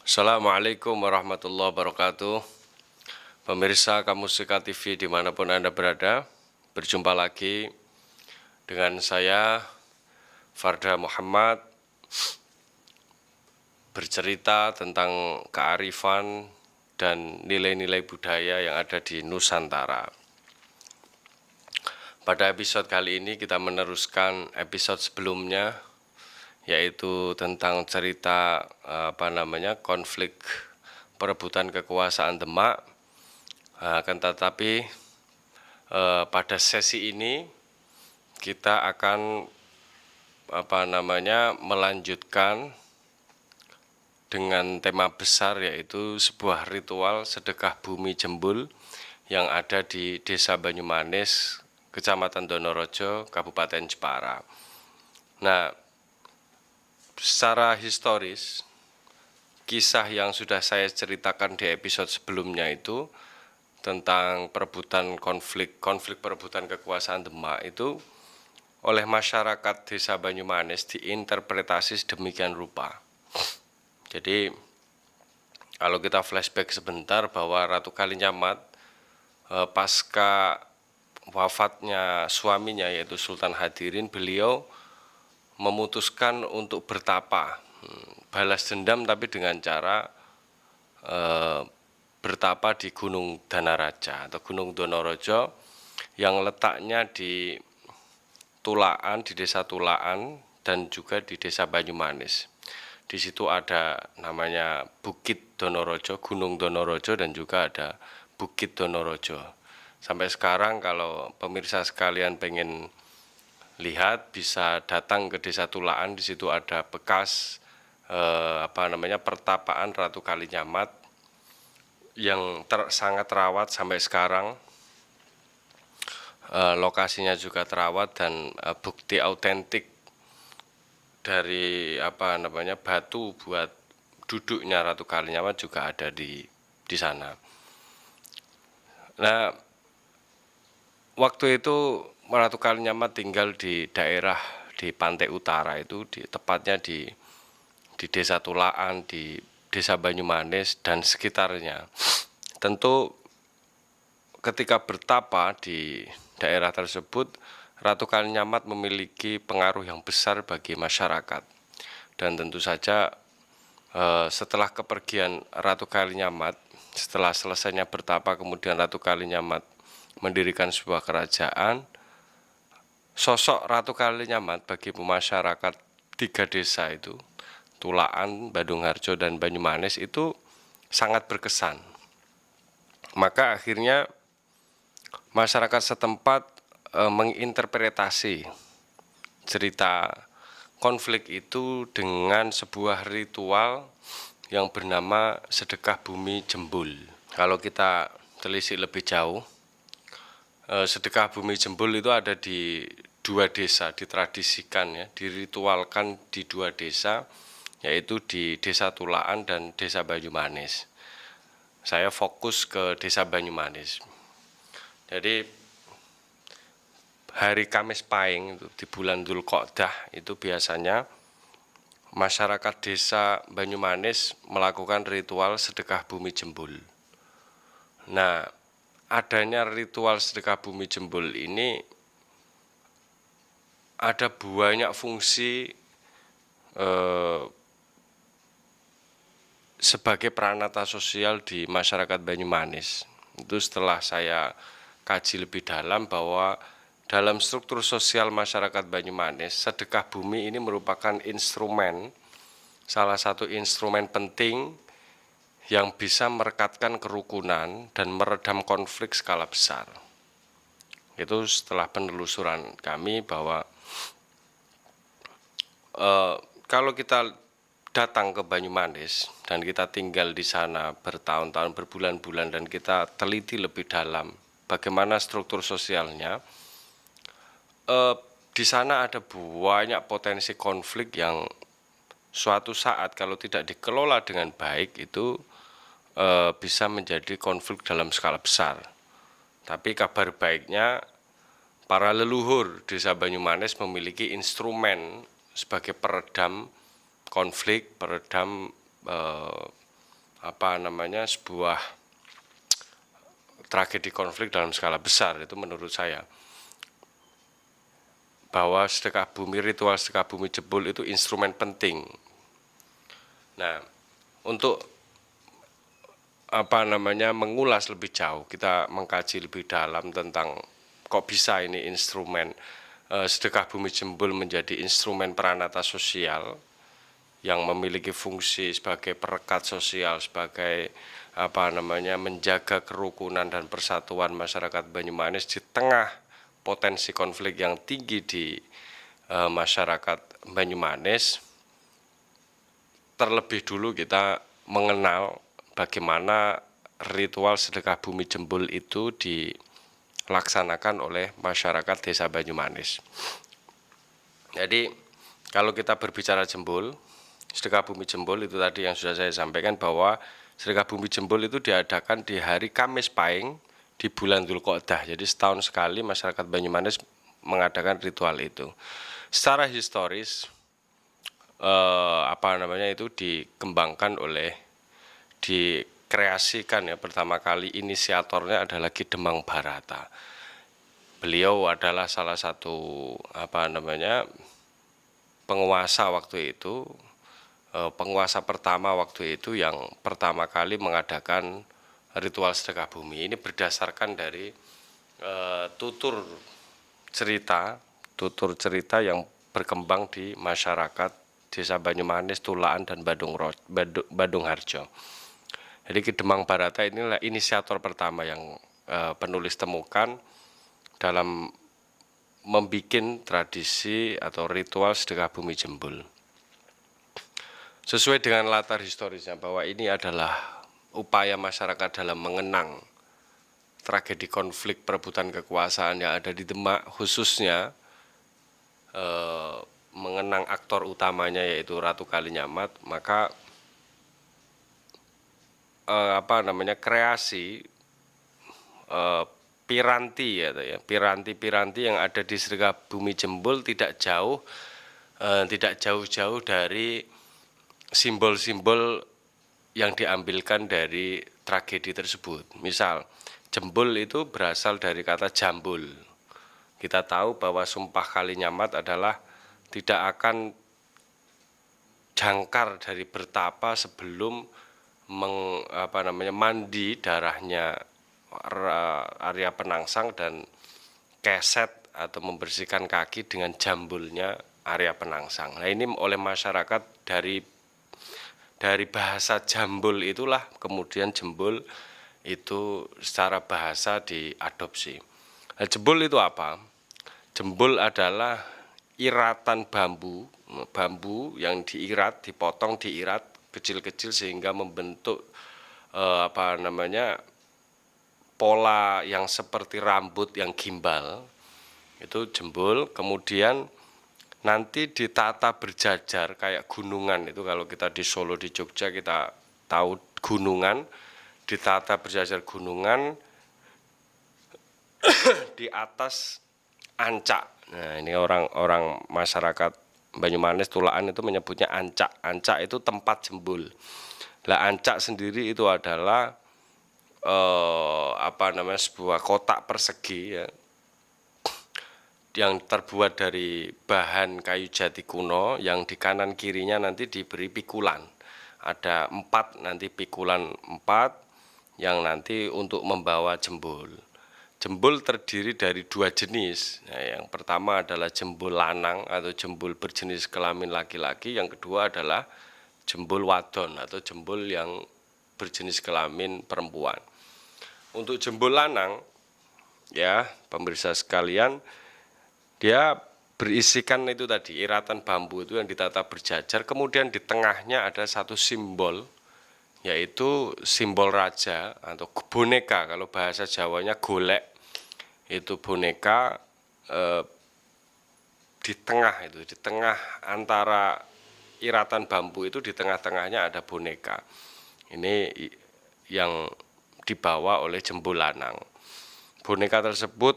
Assalamualaikum warahmatullahi wabarakatuh. Pemirsa Kamusika TV dimanapun Anda berada, berjumpa lagi dengan saya Farda Muhammad, bercerita tentang kearifan dan nilai-nilai budaya yang ada di Nusantara. Pada episode kali ini kita meneruskan episode sebelumnya, yaitu tentang cerita konflik perebutan kekuasaan Demak. Akan tetapi pada sesi ini kita akan melanjutkan dengan tema besar, yaitu sebuah ritual sedekah bumi jembul yang ada di Desa Banyumanis, Kecamatan Donorojo, Kabupaten Jepara. Nah, secara historis, kisah yang sudah saya ceritakan di episode sebelumnya itu tentang konflik perebutan kekuasaan Demak itu oleh masyarakat Desa Banyumanis diinterpretasi sedemikian rupa. Jadi kalau kita flashback sebentar bahwa Ratu Kalinyamat pasca wafatnya suaminya yaitu Sultan Hadirin, beliau memutuskan untuk bertapa, balas dendam tapi dengan cara bertapa di Gunung Danaraja atau Gunung Donorojo yang letaknya di Tulaan, di Desa Tulaan dan juga di Desa Banyumanis. Di situ ada namanya Bukit Donorojo, Gunung Donorojo, dan juga ada Bukit Donorojo. Sampai sekarang kalau pemirsa sekalian pengen lihat bisa datang ke Desa Tulaan, di situ ada bekas pertapaan Ratu Kalinyamat yang sangat terawat sampai sekarang. Lokasinya juga terawat dan bukti autentik dari batu buat duduknya Ratu Kalinyamat juga ada di sana. Nah, waktu itu Ratu Kalinyamat tinggal di daerah di pantai utara itu, tepatnya di Desa Tulaan, di Desa Banyumanis dan sekitarnya. Tentu ketika bertapa di daerah tersebut, Ratu Kalinyamat memiliki pengaruh yang besar bagi masyarakat. Dan tentu saja setelah kepergian Ratu Kalinyamat, setelah selesainya bertapa, kemudian Ratu Kalinyamat mendirikan sebuah kerajaan. Sosok Ratu Kalinyamat bagi masyarakat 3 desa itu, Tulaan, Badungharjo, dan Banyumanis, itu sangat berkesan. Maka akhirnya masyarakat setempat menginterpretasi cerita konflik itu dengan sebuah ritual yang bernama sedekah bumi jembul. Kalau kita telisik lebih jauh, sedekah bumi jembul itu ada di 2 desa, ditradisikan ya, diritualkan di 2 desa, yaitu di Desa Tulaan dan Desa Banyumanis. Saya fokus ke Desa Banyumanis. Jadi hari Kamis Pahing itu, di bulan Dzulqa'dah itu biasanya masyarakat Desa Banyumanis melakukan ritual sedekah bumi jembul. Nah, adanya ritual sedekah bumi jembul ini ada banyak fungsi sebagai peranata sosial di masyarakat Banyumanis. Itu setelah saya kaji lebih dalam bahwa dalam struktur sosial masyarakat Banyumanis, sedekah bumi ini merupakan salah satu instrumen penting yang bisa merekatkan kerukunan dan meredam konflik skala besar. Itu setelah penelusuran kami bahwa kalau kita datang ke Banyumanis dan kita tinggal di sana bertahun-tahun, berbulan-bulan, dan kita teliti lebih dalam bagaimana struktur sosialnya, di sana ada banyak potensi konflik yang suatu saat kalau tidak dikelola dengan baik itu bisa menjadi konflik dalam skala besar. Tapi kabar baiknya, para leluhur Desa Banyumanis memiliki instrumen sebagai peredam konflik, peredam sebuah tragedi konflik dalam skala besar. Itu menurut saya, bahwa sedekah bumi, ritual sedekah bumi jebul itu instrumen penting. Nah, untuk mengulas lebih jauh, kita mengkaji lebih dalam tentang kok bisa ini instrumen sedekah bumi jebul menjadi instrumen peranata sosial yang memiliki fungsi sebagai perekat sosial, sebagai menjaga kerukunan dan persatuan masyarakat Banyumanis di tengah potensi konflik yang tinggi di masyarakat Banyumanis. Terlebih dulu kita mengenal bagaimana ritual sedekah bumi jebul itu dilaksanakan oleh masyarakat desa Banyumanis. Jadi kalau kita berbicara jebul, sedekah bumi jebul itu tadi yang sudah saya sampaikan, bahwa sedekah bumi jebul itu diadakan di hari Kamis Pahing di bulan Dzulqa'dah. Jadi setahun sekali masyarakat Banyumanis mengadakan ritual itu. Secara historis itu dikembangkan dikreasikan ya, pertama kali inisiatornya adalah Ki Demang Barata. Beliau adalah salah satu penguasa waktu itu, penguasa pertama waktu itu yang pertama kali mengadakan ritual sedekah bumi. Ini berdasarkan dari tutur cerita yang berkembang di masyarakat Desa Banyumanis, Tulaan, dan Badung Harjo. Jadi Ki Demang Barata inilah inisiator pertama yang penulis temukan dalam membuat tradisi atau ritual sedekah bumi jebul. Sesuai dengan latar historisnya, bahwa ini adalah upaya masyarakat dalam mengenang tragedi konflik perebutan kekuasaan yang ada di Demak, khususnya mengenang aktor utamanya yaitu Ratu Kalinyamat. Maka kreasi piranti piranti yang ada di sedekah bumi jebul tidak jauh-jauh dari simbol-simbol yang diambilkan dari tragedi tersebut. Misal, jebul itu berasal dari kata jambul. Kita tahu bahwa Sumpah Kalinyamat adalah tidak akan jangkar dari bertapa sebelum mandi darahnya Arya Penangsang dan keset atau membersihkan kaki dengan jambulnya Arya Penangsang. Nah, ini oleh masyarakat dari bahasa jambul itulah kemudian jebul itu secara bahasa diadopsi. Nah, jebul itu apa? Jebul adalah iratan bambu yang dipotong, diirat kecil-kecil sehingga membentuk pola yang seperti rambut yang gimbal. Itu jebul. Kemudian nanti ditata berjajar kayak gunungan. Itu kalau kita di Solo, di Jogja, kita tahu gunungan, ditata berjajar gunungan di atas ancak. Nah, ini orang masyarakat Banyumanis, Tulaan itu menyebutnya ancak. Ancak itu tempat jebul. Lah, ancak sendiri itu adalah sebuah kotak persegi ya, yang terbuat dari bahan kayu jati kuno, yang di kanan kirinya nanti diberi pikulan. Ada 4 nanti pikulan 4 yang nanti untuk membawa jebul. Jebul terdiri dari 2 jenis. Nah, yang pertama adalah jebul lanang atau jebul berjenis kelamin laki-laki. Yang kedua adalah jebul wadon atau jebul yang berjenis kelamin perempuan. Untuk jebul lanang, ya pemirsa sekalian, dia berisikan itu tadi, iratan bambu itu yang ditata berjajar. Kemudian di tengahnya ada satu simbol, yaitu simbol raja atau boneka. Kalau bahasa Jawanya golek, itu boneka. Di tengah antara iratan bambu itu, di tengah-tengahnya ada boneka. Ini yang dibawa oleh jebul lanang. Boneka tersebut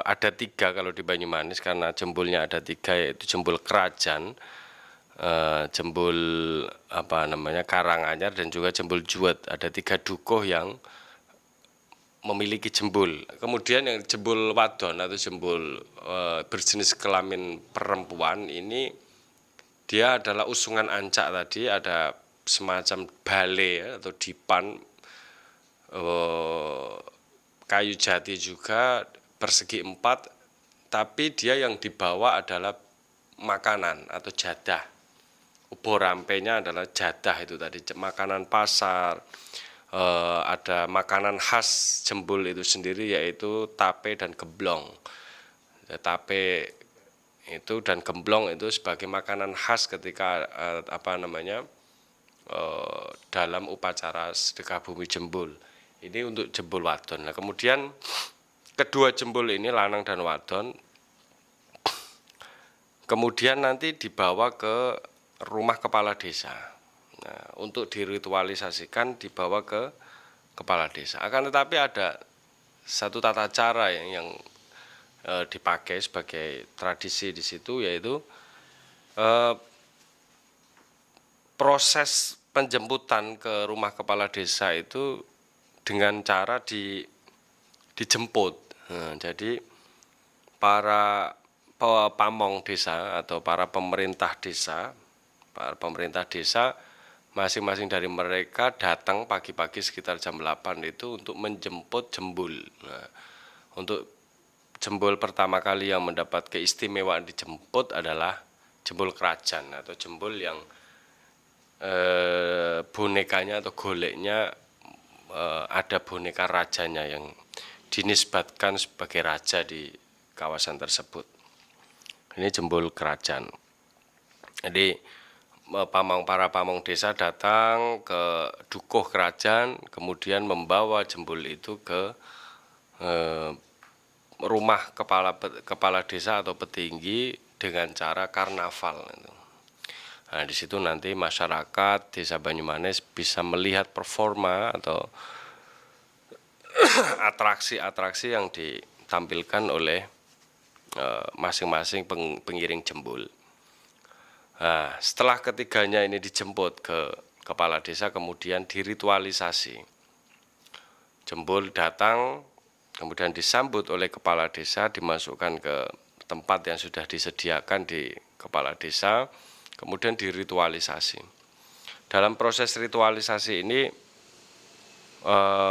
ada 3 kalau di Banyumanis, karena jebulnya ada 3, yaitu jebul kerajaan, Jembul Karanganyar dan juga Jembul Juwet. Ada 3 dukuh yang memiliki jembul. Kemudian yang jembul wadon atau jembul berjenis kelamin perempuan ini dia adalah usungan ancak tadi, ada semacam bale ya, atau dipan kayu jati juga persegi 4, tapi dia yang dibawa adalah makanan atau jadah. Ubo rampenya adalah jadah itu tadi, makanan pasar. Ada makanan khas jembul itu sendiri yaitu tape dan gemblong. Tape itu dan gemblong itu sebagai makanan khas ketika dalam upacara sedekah bumi jembul. Ini untuk jembul wadon. Nah, kemudian kedua jembul ini lanang dan wadon kemudian nanti dibawa ke rumah kepala desa. Nah, untuk diritualisasikan dibawa ke kepala desa. Akan tetapi ada satu tata cara yang dipakai sebagai tradisi di situ, yaitu proses penjemputan ke rumah kepala desa itu dengan cara dijemput. Nah, jadi para pamong desa atau para pemerintah desa masing-masing dari mereka datang pagi-pagi sekitar jam 8 itu untuk menjemput jembul. Nah, untuk jembul pertama kali yang mendapat keistimewaan dijemput adalah jembul kerajaan atau jembul yang bonekanya atau goleknya ada boneka rajanya yang dinisbatkan sebagai raja di kawasan tersebut. Ini jembul kerajaan. Jadi para pamong desa datang ke dukuh kerajaan, kemudian membawa jembul itu ke rumah kepala desa atau petinggi dengan cara karnaval. Nah, di situ nanti masyarakat Desa Banyumanes bisa melihat performa atau atraksi-atraksi yang ditampilkan oleh masing-masing pengiring jembul. Nah, setelah ketiganya ini dijemput ke kepala desa, kemudian diritualisasi. Jembul datang, kemudian disambut oleh kepala desa, dimasukkan ke tempat yang sudah disediakan di kepala desa, kemudian diritualisasi. Dalam proses ritualisasi ini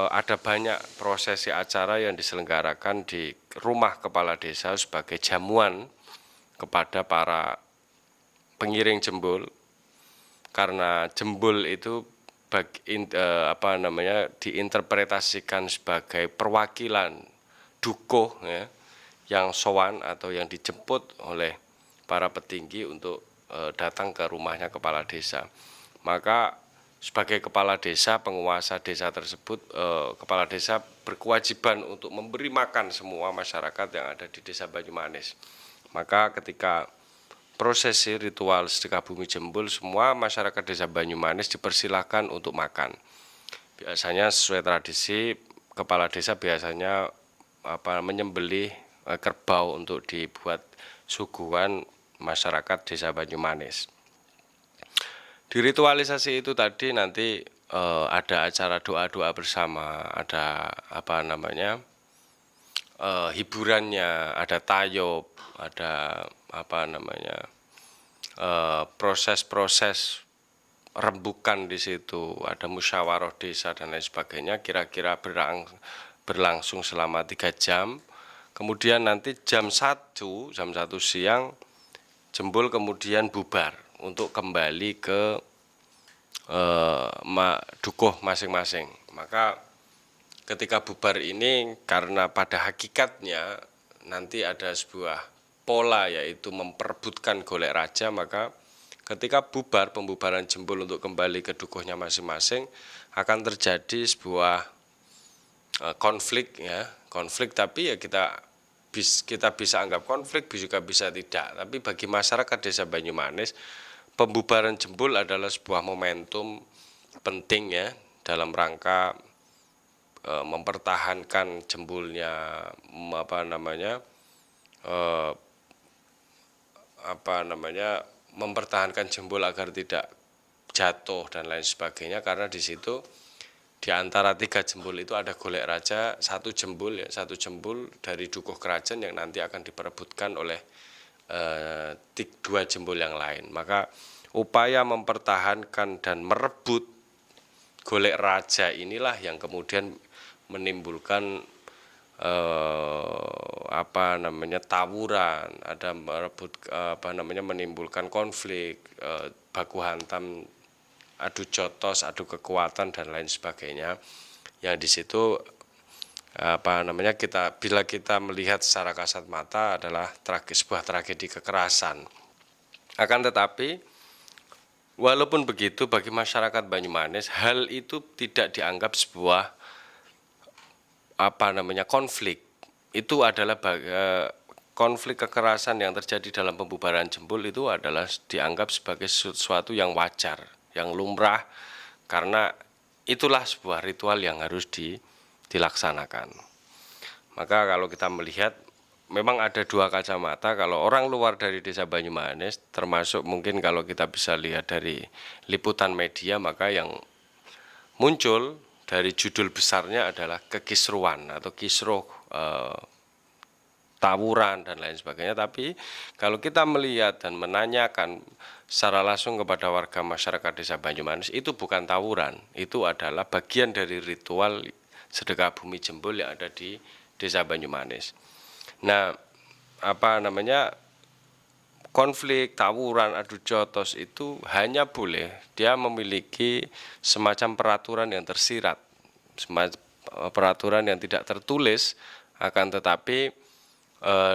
ada banyak prosesi acara yang diselenggarakan di rumah kepala desa sebagai jamuan kepada para pengiring jembul, karena jembul itu diinterpretasikan sebagai perwakilan dukuh ya, yang sowan atau yang dijemput oleh para petinggi untuk datang ke rumahnya kepala desa. Maka sebagai kepala desa, penguasa desa tersebut, kepala desa berkewajiban untuk memberi makan semua masyarakat yang ada di Desa Banyumanes. Maka ketika prosesi ritual sedekah bumi jembul, semua masyarakat Desa Banyumanes dipersilahkan untuk makan. Biasanya sesuai tradisi, kepala desa biasanya menyembelih kerbau untuk dibuat suguhan masyarakat Desa Banyumanes. Di ritualisasi itu tadi nanti ada acara doa-doa bersama, ada hiburannya, ada tayub, ada proses-proses rembukan di situ, ada musyawarah desa dan lain sebagainya, kira-kira berlangsung selama 3 jam. Kemudian nanti jam 1 siang jembul kemudian bubar untuk kembali ke dukuh masing-masing. Maka ketika bubar ini, karena pada hakikatnya nanti ada sebuah pola yaitu memperebutkan golek raja, maka ketika bubar, pembubaran jembul untuk kembali ke dukuhnya masing-masing, akan terjadi sebuah konflik ya, tapi ya kita bisa anggap konflik, juga bisa tidak. Tapi bagi masyarakat Desa Banyumanes, pembubaran jembul adalah sebuah momentum penting ya dalam rangka mempertahankan jembulnya mempertahankan jembul agar tidak jatuh dan lain sebagainya, karena di situ di antara 3 jembul itu ada golek raja, 1 jembul ya, 1 jembul dari dukuh kerajaan yang nanti akan diperebutkan oleh 2 jembul yang lain. Maka upaya mempertahankan dan merebut golek raja inilah yang kemudian menimbulkan tawuran, ada merebut menimbulkan konflik, baku hantam, adu jotos, adu kekuatan dan lain sebagainya. Yang di situ bila kita melihat secara kasat mata adalah sebuah tragedi kekerasan. Akan tetapi walaupun begitu, bagi masyarakat Banyumanes hal itu tidak dianggap sebuah konflik. Itu adalah konflik kekerasan yang terjadi dalam pembubaran jembul itu adalah dianggap sebagai sesuatu yang wajar, yang lumrah, karena itulah sebuah ritual yang harus dilaksanakan. Maka kalau kita melihat, memang ada 2 kacamata. Kalau orang luar dari Desa Banyumanes, termasuk mungkin kalau kita bisa lihat dari liputan media, maka yang muncul dari judul besarnya adalah kekisruan atau kisruh, tawuran dan lain sebagainya. Tapi kalau kita melihat dan menanyakan secara langsung kepada warga masyarakat Desa Banyumanes, itu bukan tawuran, itu adalah bagian dari ritual sedekah bumi jembul yang ada di Desa Banyumanes. Nah, konflik, tawuran, adu jotos itu hanya boleh dia memiliki semacam peraturan yang tersirat, peraturan yang tidak tertulis, akan tetapi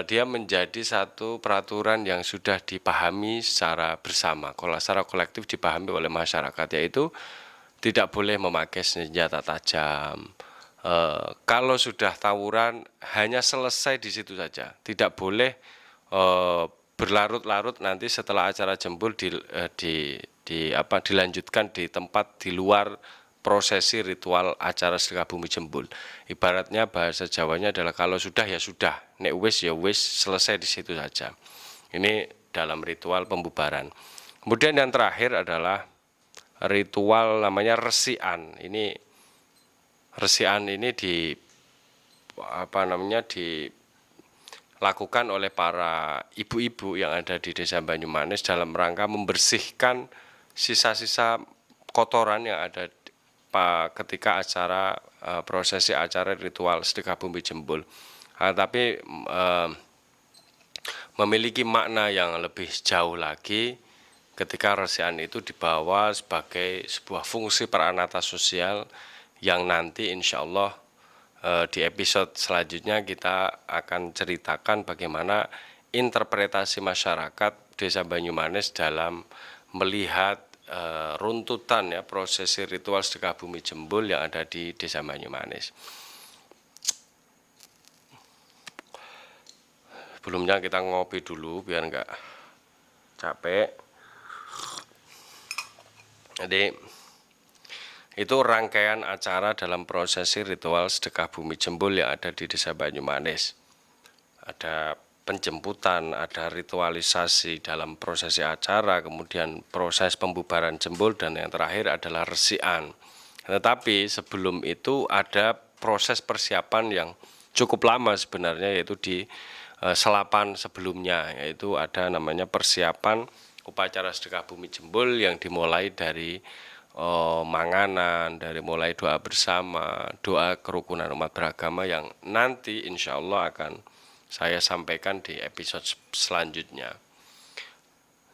dia menjadi satu peraturan yang sudah dipahami secara bersama, secara kolektif dipahami oleh masyarakat, yaitu tidak boleh memakai senjata tajam. Kalau sudah tawuran hanya selesai di situ saja, tidak boleh berlarut-larut nanti setelah acara jembul dilanjutkan di tempat di luar prosesi ritual acara sedekah bumi jembul. Ibaratnya bahasa Jawanya adalah kalau sudah ya sudah, nek wis ya wis, selesai di situ saja. Ini dalam ritual pembubaran. Kemudian yang terakhir adalah ritual namanya resian. Ini resian ini dilakukan oleh para ibu-ibu yang ada di Desa Banyumanes dalam rangka membersihkan sisa-sisa kotoran yang ada ketika prosesi acara ritual sedekah bumi jembul. Tapi memiliki makna yang lebih jauh lagi ketika resian itu dibawa sebagai sebuah fungsi peranata sosial yang nanti insya Allah di episode selanjutnya kita akan ceritakan bagaimana interpretasi masyarakat Desa Banyumanes dalam melihat runtutan ya prosesi ritual sedekah bumi jembul yang ada di Desa Banyumanes. Sebelumnya kita ngopi dulu biar enggak capek. Jadi itu rangkaian acara dalam prosesi ritual sedekah bumi jembul yang ada di Desa Banyumanes. Ada penjemputan, ada ritualisasi dalam prosesi acara, kemudian proses pembubaran jembul, dan yang terakhir adalah resian. Tetapi sebelum itu ada proses persiapan yang cukup lama sebenarnya, yaitu di selapan sebelumnya, yaitu ada namanya persiapan upacara sedekah bumi jembul yang dimulai dari manganan, dari mulai doa bersama, doa kerukunan umat beragama yang nanti insya Allah akan saya sampaikan di episode selanjutnya.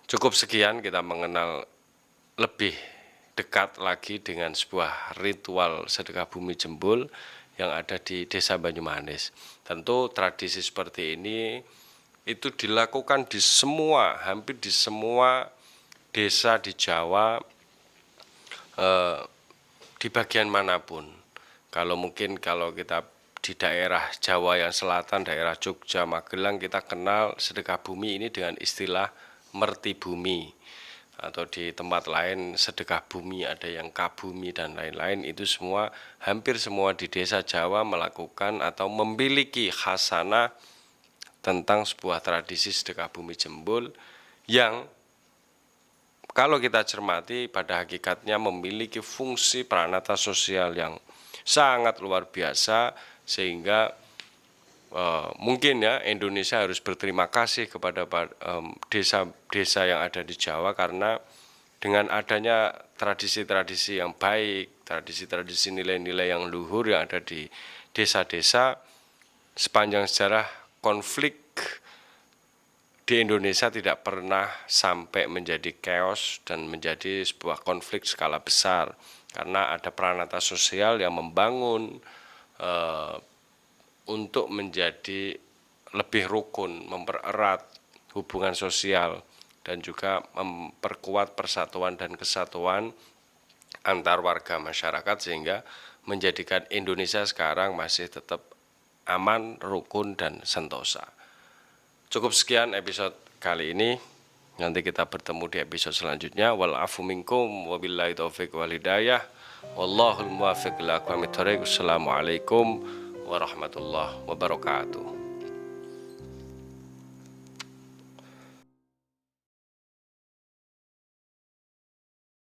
Cukup sekian kita mengenal lebih dekat lagi dengan sebuah ritual sedekah bumi jembul yang ada di Desa Banyumanes. Tentu tradisi seperti ini itu dilakukan di hampir di semua desa di Jawa, di bagian manapun. Kalau kita di daerah Jawa yang selatan, daerah Jogja, Magelang, kita kenal sedekah bumi ini dengan istilah merti bumi, atau di tempat lain sedekah bumi, ada yang kabumi dan lain-lain. Itu hampir semua di desa Jawa melakukan atau memiliki khasanah tentang sebuah tradisi sedekah bumi jembul yang kalau kita cermati pada hakikatnya memiliki fungsi peranata sosial yang sangat luar biasa, sehingga mungkin ya Indonesia harus berterima kasih kepada desa-desa yang ada di Jawa, karena dengan adanya tradisi-tradisi yang baik, tradisi-tradisi nilai-nilai yang luhur yang ada di desa-desa, sepanjang sejarah konflik di Indonesia tidak pernah sampai menjadi chaos dan menjadi sebuah konflik skala besar, karena ada peranata sosial yang membangun untuk menjadi lebih rukun, mempererat hubungan sosial, dan juga memperkuat persatuan dan kesatuan antar warga masyarakat, sehingga menjadikan Indonesia sekarang masih tetap aman, rukun, dan sentosa. Cukup sekian episode kali ini. Nanti kita bertemu di episode selanjutnya. Wal afu minkum wabillahi taufiq wal hidayah. Wallahul muwaffiq ila aqwamit thoriq. Wassalamualaikum warahmatullahi wabarakatuh.